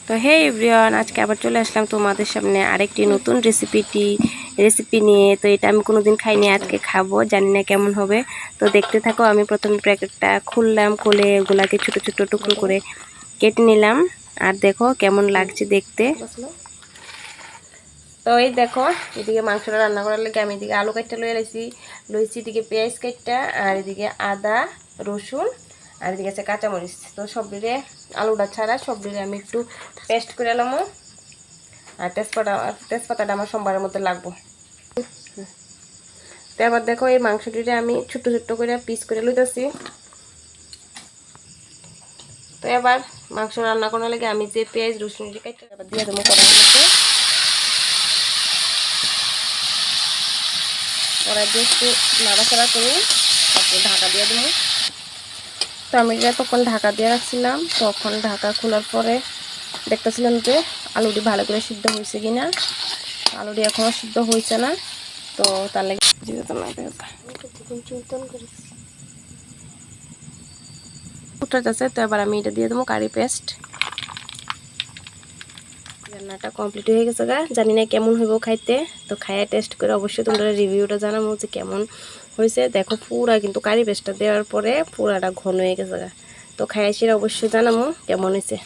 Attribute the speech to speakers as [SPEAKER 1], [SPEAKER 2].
[SPEAKER 1] তো হে এভরিওয়ান, আজকে আবার চলে আসলাম তোমাদের সামনে আরেকটি নতুন রেসিপি নিয়ে। তো এটা আমি কোনোদিন খাইনি, আজকে খাবো, জানি না কেমন হবে। তো দেখতে থাকো। আমি প্রথমে প্যাকেটটা খুললাম, খুলে ওগুলাকে ছোট ছোট টুকরো করে কেটে নিলাম। আর দেখো কেমন লাগছে দেখতে। তো এই দেখো, এদিকে মাংসটা রান্না করার লেগে আমি এদিকে আলু কাটটা লইছি এদিকে পেঁয়াজ কাটটা, আর এদিকে আদা রসুন, আর এদিকে আছে কাঁচামরিচ। তো সবজিরে আলুটা ছাড়া সবজিরে আমি একটু পেস্ট করে এলাম। আর তেজপাতাটা আমার সোমবারের মধ্যে লাগবো। তো এবার দেখো, এই মাংসটিরে আমি ছোট্ট ছোট্ট করে পিস করে লইতেছি। তো এবার মাংস রান্না করার লেগে আমি যে পেঁয়াজ রসুন কাটটা এবার দিয়ে দেবো কড়াইতে। কড়াই দিয়ে একটু নাড়াচাড়া করি, তারপর ঢাকা দিয়ে দেবো। তো আমি যতক্ষণ ঢাকা দিয়ে রাখছিলাম, তখন ঢাকা খোলার পরে দেখতেছিলাম যে আলুটি ভালো করে সিদ্ধ হয়েছে কিনা। আলুটি এখনও সিদ্ধ হয়েছে না, তো তার লাগে উঠতেছে। তো এবার আমি এটা দিয়ে দেবো কারি পেস্ট। রান্নাটা কমপ্লিট হয়ে গেছে গা, জানি না কেমন হইব খাইতে। তো খাইয়া টেস্ট করে অবশ্যই তোমরা রিভিউটা জানাবো যে কেমন হয়েছে। দেখো পুরা কিন্তু কারি পেস্টটা দেওয়ার পরে পুরাটা ঘন হয়ে গেছে গা। তো খাইয়া সেটা অবশ্যই জানাবো কেমন হয়েছে।